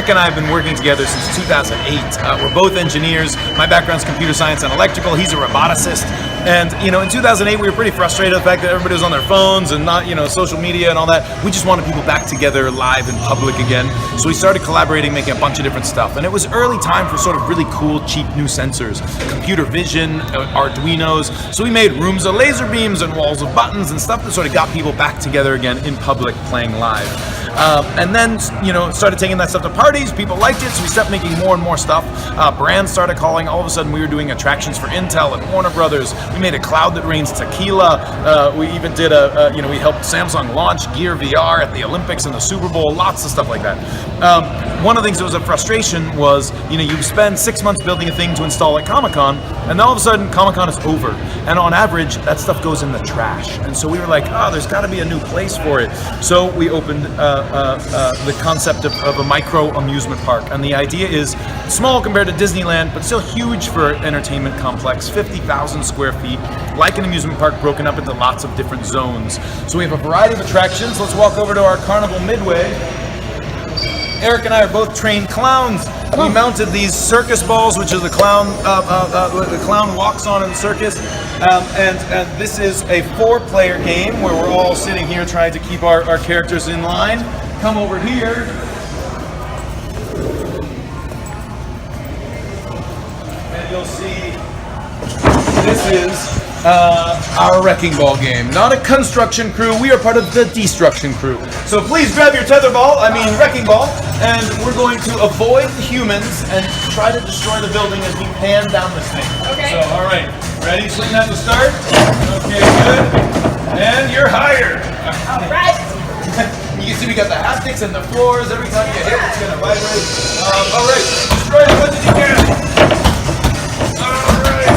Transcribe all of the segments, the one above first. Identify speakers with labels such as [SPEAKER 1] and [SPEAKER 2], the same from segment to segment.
[SPEAKER 1] Eric and I have been working together since 2008. We're both engineers. My background's computer science and electrical. He's a roboticist. And, you know, in 2008, we were pretty frustrated with the fact that everybody was on their phones and not, you know, social media and all that. We just wanted people back together live in public again. So we started collaborating, making a bunch of different stuff. And it was early time for sort of really cool, cheap new sensors, computer vision, Arduinos. So we made rooms of laser beams and walls of buttons and stuff that sort of got people back together again in public playing live. And then, you know, started taking that stuff to parties. People liked it, so we started making more and more stuff. Brands started calling. All of a sudden, we were doing attractions for Intel and Warner Brothers. We made a cloud that rains tequila. We even did you know, we helped Samsung launch Gear VR at the Olympics and the Super Bowl. Lots of stuff like that. One of the things that was a frustration was, you know, you spend 6 months building a thing to install at Comic-Con, and then all of a sudden, Comic-Con is over. And on average, that stuff goes in the trash. And so we were like, oh, there's got to be a new place for it. So we opened the concept of a micro-amusement park. And the idea is small compared to Disneyland, but still huge for an entertainment complex, 50,000 square feet, like an amusement park broken up into lots of different zones. So we have a variety of attractions. Let's walk over to our Carnival Midway. Eric and I are both trained clowns. We mounted these circus balls, which is the clown walks on in the circus. And this is a 4-player game where we're all sitting here trying to keep our characters in line. Come over here. And you'll see this is our wrecking ball game. Not a construction crew, we are part of the destruction crew. So please grab your wrecking ball, and we're going to avoid the humans and try to destroy the building as we pan down this thing. Okay. So, all right, ready? Swing that to start. Okay, good. And you're hired.
[SPEAKER 2] All right.
[SPEAKER 1] You can see we got the haptics and the floors. Every time you hit, it's gonna vibrate. All right, destroy as much as you can. All right.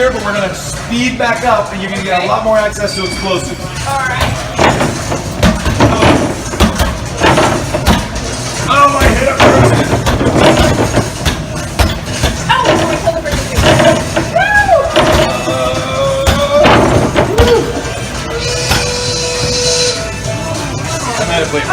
[SPEAKER 1] But we're going to speed back up and you're going to get a lot more access to explosives.
[SPEAKER 2] Alright.
[SPEAKER 1] Oh, I hit a person!
[SPEAKER 2] Oh, I killed the person
[SPEAKER 1] I might have played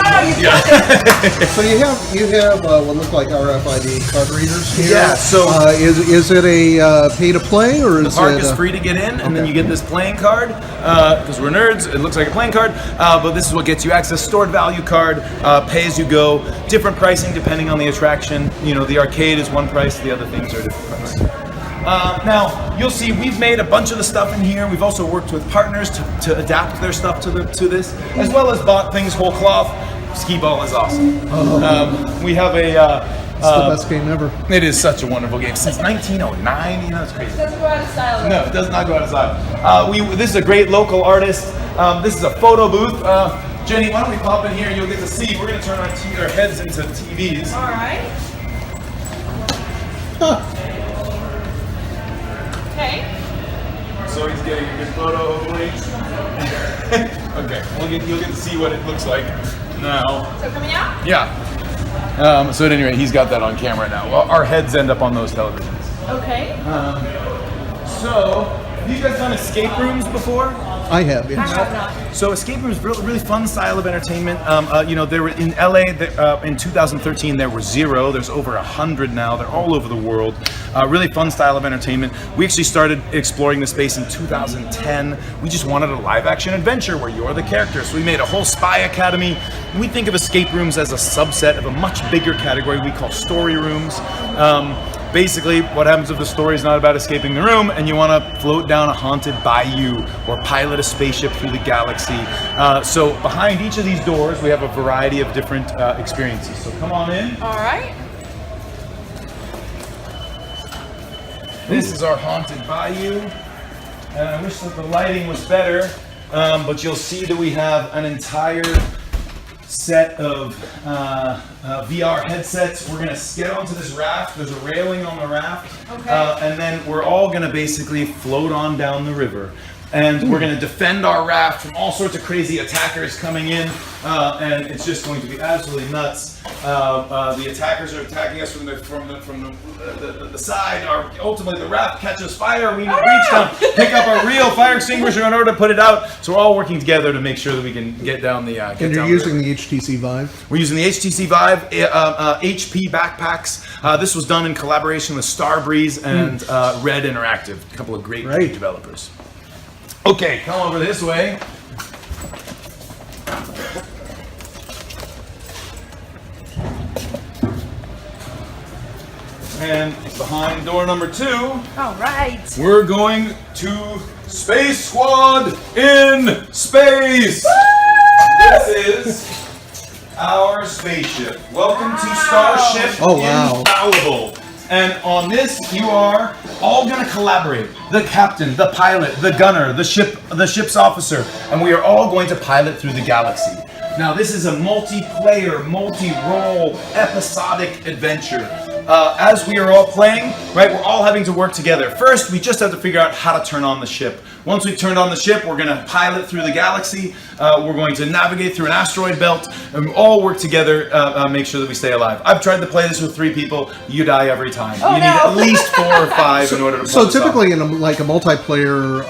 [SPEAKER 3] So you have what look like RFID card readers here.
[SPEAKER 1] Yeah. So
[SPEAKER 3] is it a pay to play or
[SPEAKER 1] the park is free to get in, and then you get this playing card because we're nerds. It looks like a playing card, but this is what gets you access: stored value card, pay as you go, different pricing depending on the attraction. You know, the arcade is one price, the other things are different price. Now, you'll see we've made a bunch of the stuff in here. We've also worked with partners to adapt their stuff to this, as well as bought things whole cloth. Skee Ball is awesome. We have a...
[SPEAKER 3] it's the best game ever.
[SPEAKER 1] It is such a wonderful game. Since 1909, you know, it's crazy.
[SPEAKER 2] It doesn't go out of style.
[SPEAKER 1] No, it does not go out of style. This is a great local artist. This is a photo booth. Jenny, why don't we pop in here and you'll get to see. We're going to turn our heads into TVs.
[SPEAKER 2] All right. Okay.
[SPEAKER 1] So he's getting a good photo, hopefully. Okay, you'll get to see what it looks like now.
[SPEAKER 2] So coming out?
[SPEAKER 1] Yeah. So at any rate, he's got that on camera now. Well, our heads end up on those televisions.
[SPEAKER 2] Okay.
[SPEAKER 1] So, have you guys done escape rooms before?
[SPEAKER 3] I have, yes.
[SPEAKER 2] I have not.
[SPEAKER 1] So escape rooms, really fun style of entertainment. You know, there were in LA in 2013. There were 0. There's over 100 now. They're all over the world. Really fun style of entertainment. We actually started exploring the space in 2010. We just wanted a live-action adventure where you're the character. So we made a whole spy academy. We think of escape rooms as a subset of a much bigger category we call story rooms. Basically, what happens if the story is not about escaping the room and you want to float down a haunted bayou or pilot a spaceship through the galaxy? So behind each of these doors, we have a variety of different experiences. So come on in.
[SPEAKER 2] All right.
[SPEAKER 1] This is our haunted bayou. And I wish that the lighting was better, but you'll see that we have an entire set of VR headsets. We're gonna get onto this raft. There's a railing on the raft, and then we're all gonna basically float on down the river. And we're going to defend our raft from all sorts of crazy attackers coming in, and it's just going to be absolutely nuts. The attackers are attacking us from the side. Ultimately, the raft catches fire. We reach down, pick up a real fire extinguisher in order to put it out. So we're all working together to make sure that we can get down the.
[SPEAKER 3] And you're using the HTC Vive?
[SPEAKER 1] We're using the HTC Vive HP backpacks. This was done in collaboration with Starbreeze and Red Interactive, a couple of great developers. Okay, come over this way. And behind door number 2,
[SPEAKER 2] All right.
[SPEAKER 1] we're going to Space Squad in space. This is our spaceship. Welcome to Starship Infallible. And on this, you are all going to collaborate. The captain, the pilot, the gunner, the ship's officer, and we are all going to pilot through the galaxy. Now, this is a multiplayer, multi-role, episodic adventure. As we are all playing, right, we're all having to work together. First, we just have to figure out how to turn on the ship. Once we've turned on the ship, we're going to pilot through the galaxy. We're going to navigate through an asteroid belt, and we all work together, make sure that we stay alive. I've tried to play this with 3 people. You die every time. You need at least 4 or 5 in order to pull this off.
[SPEAKER 3] Typically in a multiplayer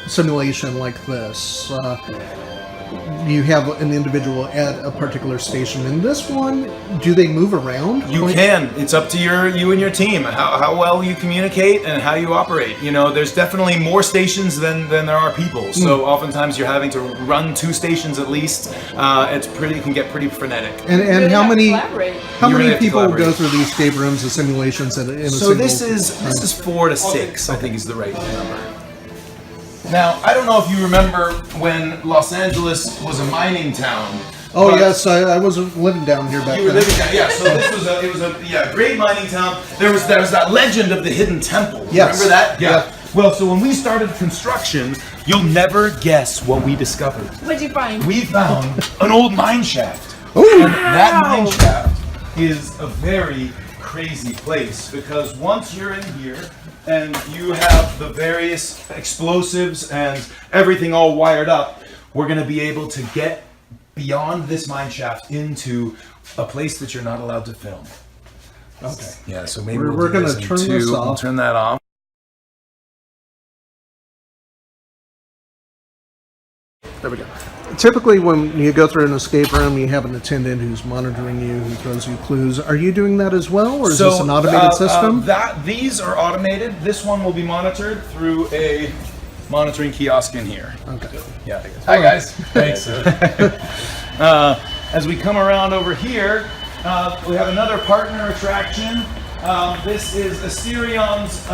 [SPEAKER 3] simulation like this, you have an individual at a particular station. In this one, do they move around?
[SPEAKER 1] You can. It's up to you and your team, how well you communicate and how you operate. You know, there's definitely more stations than there are people. So oftentimes you're having to run 2 stations at least. It can get pretty frenetic.
[SPEAKER 3] And how many people
[SPEAKER 1] go
[SPEAKER 3] through these escape rooms and simulations in a
[SPEAKER 1] So this is 4 to 6, I think is the right number. Now, I don't know if you remember when Los Angeles was a mining town.
[SPEAKER 3] Oh yes, I was living down here back then.
[SPEAKER 1] You were living down, yeah. So this was a great mining town. There was that legend of the hidden temple.
[SPEAKER 3] Yes.
[SPEAKER 1] Remember that?
[SPEAKER 3] Yeah.
[SPEAKER 1] Well, so when we started construction, you'll never guess what we discovered.
[SPEAKER 2] What'd you find?
[SPEAKER 1] We found an old mine shaft.
[SPEAKER 3] Ooh.
[SPEAKER 1] And that mine shaft is a very crazy place because once you're in here and you have the various explosives and everything all wired up, we're going to be able to get beyond this mine shaft into a place that you're not allowed to film.
[SPEAKER 3] Okay.
[SPEAKER 1] Yeah, so maybe
[SPEAKER 3] we're going to turn this off.
[SPEAKER 1] We'll turn that off.
[SPEAKER 3] There we go. Typically, when you go through an escape room, you have an attendant who's monitoring you, who throws you clues. Are you doing that as well, or is this an automated system?
[SPEAKER 1] These are automated. This one will be monitored through a monitoring kiosk in here.
[SPEAKER 3] Okay.
[SPEAKER 1] Yeah. Hi guys. Thanks. As we come around over here, we have another partner attraction. This is Asterions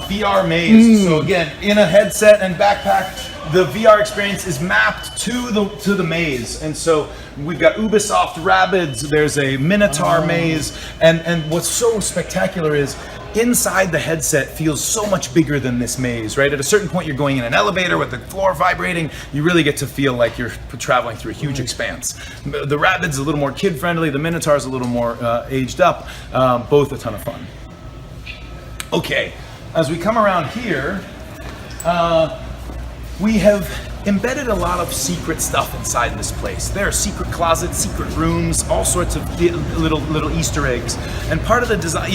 [SPEAKER 1] VR maze. So again, in a headset and backpack, the VR experience is mapped to the maze. And so we've got Ubisoft Rabbids, there's a Minotaur maze, and what's so spectacular is inside the headset feels so much bigger than this maze, right? At a certain point you're going in an elevator with the floor vibrating, you really get to feel like you're traveling through a huge expanse. The Rabbids a little more kid-friendly, the Minotaur's a little more aged up, both a ton of fun. Okay, as we come around here, we have embedded a lot of secret stuff inside this place. There are secret closets, secret rooms, all sorts of little Easter eggs. And part of the design,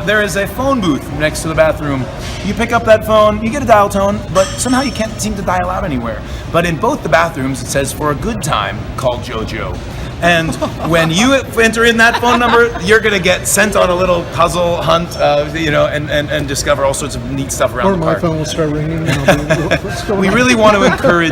[SPEAKER 1] there is a phone booth next to the bathroom. You pick up that phone, you get a dial tone, but somehow you can't seem to dial out anywhere. But in both the bathrooms, it says, "For a good time, call JoJo." And when you enter in that phone number, you're going to get sent on a little puzzle hunt, and discover all sorts of neat stuff around the park.
[SPEAKER 3] Or my phone will start ringing. And I'll be, what's going
[SPEAKER 1] We
[SPEAKER 3] on?
[SPEAKER 1] really want to encourage,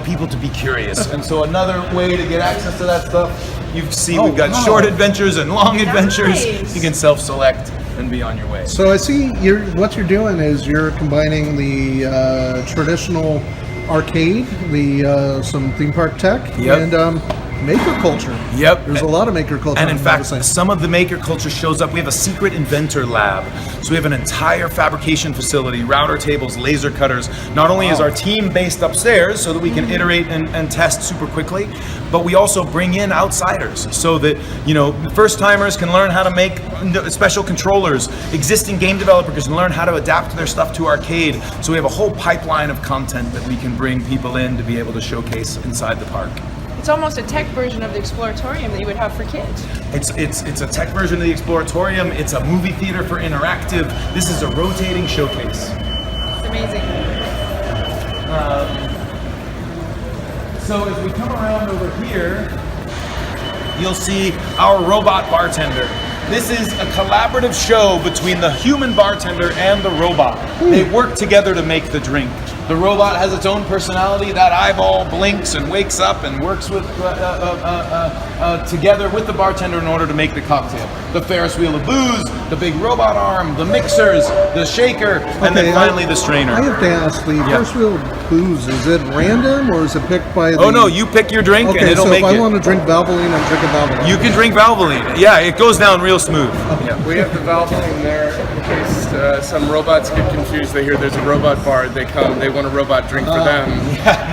[SPEAKER 1] people to be curious. And so another way to get access to that stuff, you see we've got short adventures and long adventures.
[SPEAKER 2] Nice.
[SPEAKER 1] You can self-select and be on your way.
[SPEAKER 3] So I see what you're doing is you're combining the traditional arcade, some theme park tech,
[SPEAKER 1] Yep.
[SPEAKER 3] and maker culture.
[SPEAKER 1] Yep.
[SPEAKER 3] There's a lot of maker culture.
[SPEAKER 1] And in
[SPEAKER 3] I'm
[SPEAKER 1] fact,
[SPEAKER 3] noticing.
[SPEAKER 1] some of the maker culture shows up. We have a secret inventor lab. So we have an entire fabrication facility, router tables, laser cutters. Not only is our team based upstairs so that we can iterate and test super quickly, but we also bring in outsiders so that, first timers can learn how to make special controllers. Existing game developers can learn how to adapt their stuff to arcade. So we have a whole pipeline of content that we can bring people in to be able to showcase inside the park.
[SPEAKER 2] It's almost a tech version of the Exploratorium that you would have for kids.
[SPEAKER 1] It's a tech version of the Exploratorium. It's a movie theater for interactive. This is a rotating showcase.
[SPEAKER 2] It's amazing.
[SPEAKER 1] So as we come around over here, you'll see our robot bartender. This is a collaborative show between the human bartender and the robot. They work together to make the drink. The robot has its own personality. That eyeball blinks and wakes up and works with together with the bartender in order to make the cocktail. The Ferris wheel of booze, the big robot arm, the mixers, the shaker, and then finally the strainer.
[SPEAKER 3] I have to ask, the first wheel of booze, is it random or is it picked by the...
[SPEAKER 1] Oh no, you pick your drink and it'll make it.
[SPEAKER 3] So if I want to drink Valvoline, I'm drinking Valvoline.
[SPEAKER 1] You can drink Valvoline. Yeah, it goes down real smooth.
[SPEAKER 4] Yeah, we have the Valvoline there in case some robots get confused. They hear there's a robot bar, they come, they want a robot drink for them.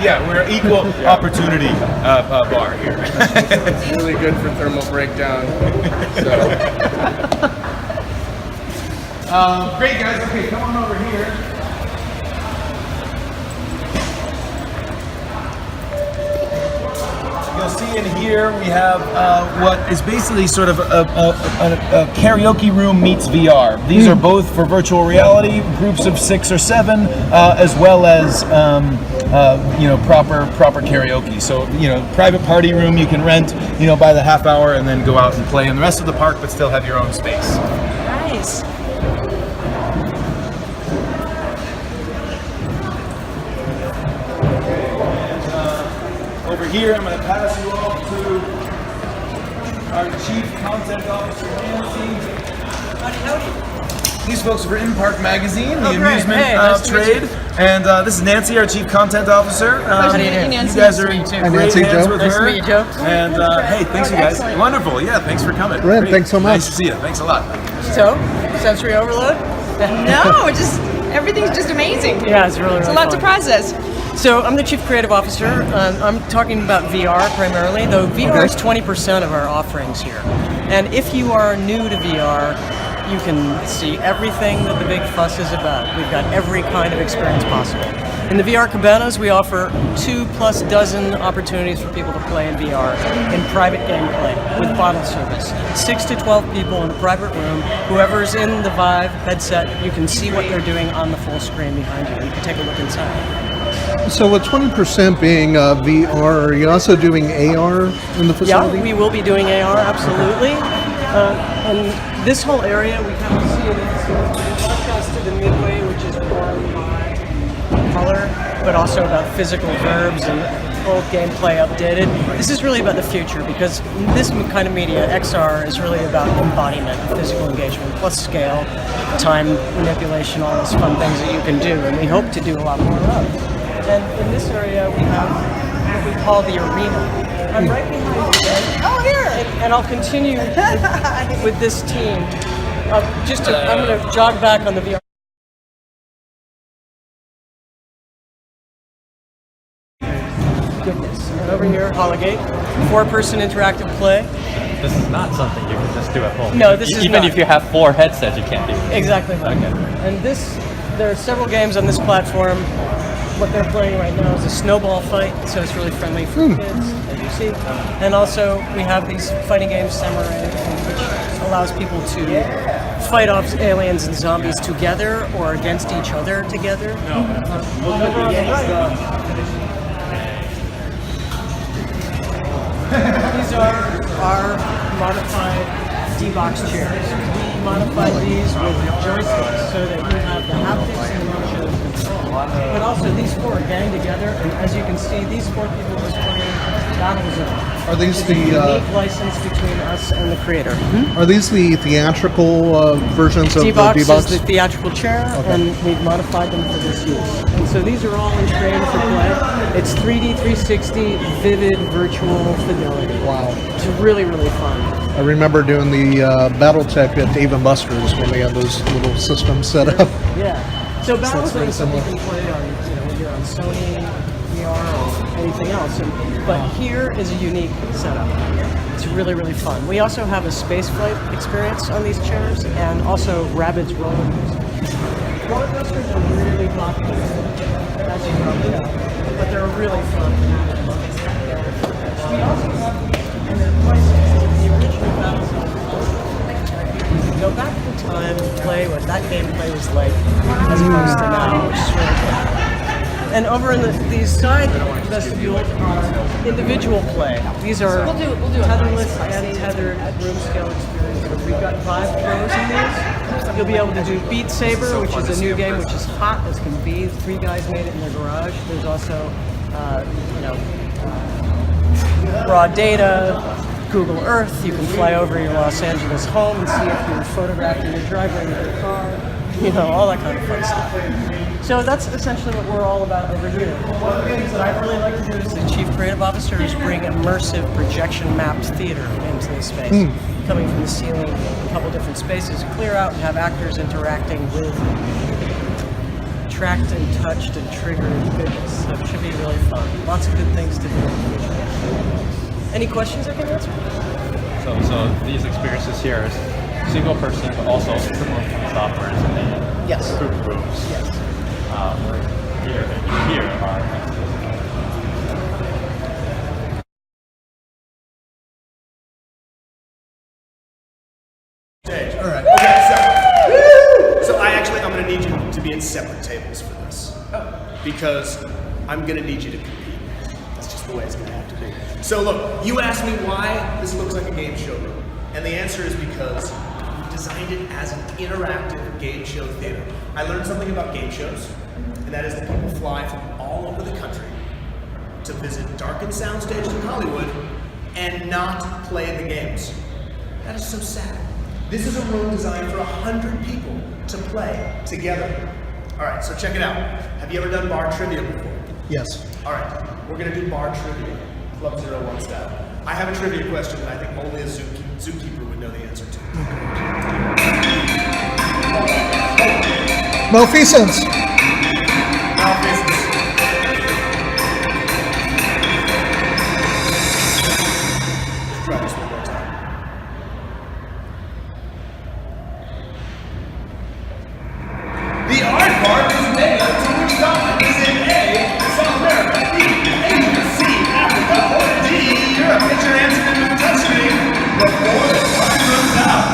[SPEAKER 1] Yeah, we're an equal opportunity bar here.
[SPEAKER 4] It's really good for thermal breakdown. So.
[SPEAKER 1] Great guys, okay, come on over here. You'll see in here we have what is basically sort of a karaoke room meets VR. These are both for virtual reality, groups of 6 or 7, as well as proper karaoke. So private party room you can rent by the half hour and then go out and play in the rest of the park, but still have your own space.
[SPEAKER 2] Nice.
[SPEAKER 1] Over here, I'm going to pass you off to our Chief Content Officer, Nancy. These folks are for InPark Magazine, the amusement
[SPEAKER 2] nice
[SPEAKER 1] trade. And this is Nancy, our Chief Content Officer.
[SPEAKER 2] Pleasure to meet you, Nancy.
[SPEAKER 1] You guys are in
[SPEAKER 2] Nice to
[SPEAKER 1] great
[SPEAKER 3] Nancy,
[SPEAKER 1] hands
[SPEAKER 3] Joe.
[SPEAKER 1] with
[SPEAKER 2] Nice
[SPEAKER 1] her.
[SPEAKER 2] to meet you, Joe.
[SPEAKER 1] And hey, thanks you guys.
[SPEAKER 2] Excellent.
[SPEAKER 1] Wonderful, yeah, thanks for coming.
[SPEAKER 3] Ren,
[SPEAKER 1] Great.
[SPEAKER 3] thanks so much.
[SPEAKER 1] Nice to see you, thanks a lot.
[SPEAKER 2] So, sensory overload? No, everything's just amazing.
[SPEAKER 5] Yeah, it's really
[SPEAKER 2] It's a lot to process.
[SPEAKER 5] So I'm the Chief Creative Officer. I'm talking about VR primarily, though VR is 20% of our offerings here. And if you are new to VR, you can see everything that the big fuss is about. We've got every kind of experience possible. In the VR Cabanas, we offer 2+ dozen opportunities for people to play in VR in private gameplay with bottle service. 6 to 12 people in a private room. Whoever's in the Vive headset, you can see what they're doing on the full screen behind you. You can take a look inside.
[SPEAKER 3] So with 20% being VR, are you also doing AR in the facility?
[SPEAKER 5] Yeah, we will be doing AR, absolutely. And this whole area, we have to see it as broadcast to the midway, which is formed by color, but also about physical verbs and old gameplay updated. This is really about the future because this kind of media, XR, is really about embodiment, physical engagement, plus scale, time manipulation, all those fun things that you can do, and we hope to do a lot more of. And in this area, we have what we call the arena. I'm right behind you.
[SPEAKER 2] Oh, here!
[SPEAKER 5] And I'll continue with this team. I'm going to jog back on the VR. Goodness. And over here, Holligate, 4-person interactive play.
[SPEAKER 6] This is not something you can just do at home.
[SPEAKER 5] No, this is
[SPEAKER 6] even
[SPEAKER 5] not.
[SPEAKER 6] if you have 4 headsets, you can't do it.
[SPEAKER 5] Exactly right.
[SPEAKER 6] Okay.
[SPEAKER 5] And there are several games on this platform. What they're playing right now is a snowball fight, so it's really friendly for kids, as you see. And also, we have these fighting games, Samurai, which allows people to fight off aliens and zombies together or against each other together. Over on the right, these are our modified D-Box chairs. We modified these with joysticks so that you have the haptics and motion of control. But also these 4 gang together, and as you can see, these 4 people are playing Battle Zone.
[SPEAKER 3] Are these the
[SPEAKER 5] Unique license between us and the creator.
[SPEAKER 3] are these the theatrical versions of
[SPEAKER 5] D-Box
[SPEAKER 3] the
[SPEAKER 5] is
[SPEAKER 3] D-Box?
[SPEAKER 5] the theatrical chair, and we've modified them for this use. And so these are all entrained for play. It's 3D, 360, vivid, virtual fidelity.
[SPEAKER 3] Wow.
[SPEAKER 5] It's really, really fun.
[SPEAKER 3] I remember doing the BattleTech at Dave & Buster's when they had those little systems set up.
[SPEAKER 5] Yeah. So Battle
[SPEAKER 3] that's
[SPEAKER 5] Zone
[SPEAKER 3] very
[SPEAKER 5] is something you
[SPEAKER 3] similar.
[SPEAKER 5] can play on, when you're on Sony, VR, or anything else. But here is a unique setup. It's really, really fun. We also have a space flight experience on these chairs, and also Rabbids roller coasters. Roller coasters are really popular, as you probably know, but they're really fun. We also have, and they're priced the original Battle Zone. Go back in time and play what that gameplay was like as opposed to now, which is really cool. And over in these side vestibules are individual play. These are tetherless and tethered room scale experiences. We've got 5 pros in these. You'll be able to do Beat Saber, which is a new game which is hot as can be. 3 guys made it in their garage. There's also, raw data, Google Earth. You can fly over your Los Angeles home and see if you're photographing your driveway with your car. All that kind of fun stuff. So that's essentially what we're all about over here. One of the things that I really like to do as the Chief Creative Officer is bring immersive projection mapped theater into the space. Coming from the ceiling, a couple different spaces, clear out and have actors interacting with tracked and touched and triggered goodness. So it should be really fun. Lots of good things to do. Any questions I can answer?
[SPEAKER 6] So these experiences here is single person, but also triple software is in the
[SPEAKER 5] Yes.
[SPEAKER 6] group rooms.
[SPEAKER 5] Yes.
[SPEAKER 6] Here are
[SPEAKER 7] All right. Okay, so I'm going to need you to be at separate tables for this. Because I'm going to need you to compete. That's just the way it's going to have to be. So look, you asked me why this looks like a game show room. And the answer is because we designed it as an interactive game show theater. I learned something about game shows, and that is that people fly from all over the country to visit darkened sound stages in Hollywood and not play the games. That is so sad. This is a room designed for 100 people to play together. All right, so check it out. Have you ever done bar trivia before?
[SPEAKER 3] Yes.
[SPEAKER 7] All right, we're gonna do bar trivia, Club 01 style. I have a trivia question that I think only a zookeeper would know the answer to.
[SPEAKER 3] Malfeasance.
[SPEAKER 7] Malfeasance. Let's try this one more time. The aardvark is native to which continent? Is it A, South America, B, Asia, C, Africa, or D, Europe? Get your answer into the touchscreen before the time runs out.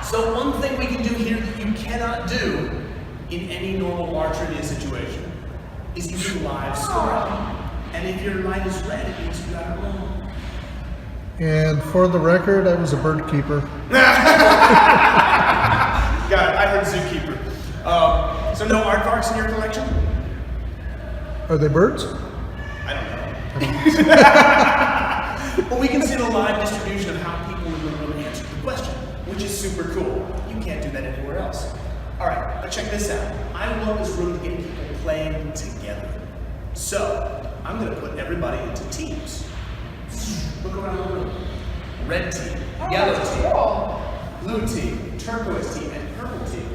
[SPEAKER 7] So one thing we can do here that you cannot do in any normal bar trivia situation is you can live score it. And if your light is red, it means you got it wrong.
[SPEAKER 3] And for the record, I was a bird keeper.
[SPEAKER 7] Got it. I heard zookeeper. So no aardvarks in your collection?
[SPEAKER 3] Are they birds?
[SPEAKER 7] I don't know. But we can see the live distribution of how people in the room answered the question, which is super cool. You can't do that anywhere else. All right, but check this out. I want this room to get people playing together. So I'm going to put everybody into teams. Look around the room. Red team, yellow team, blue team, turquoise team, and purple team.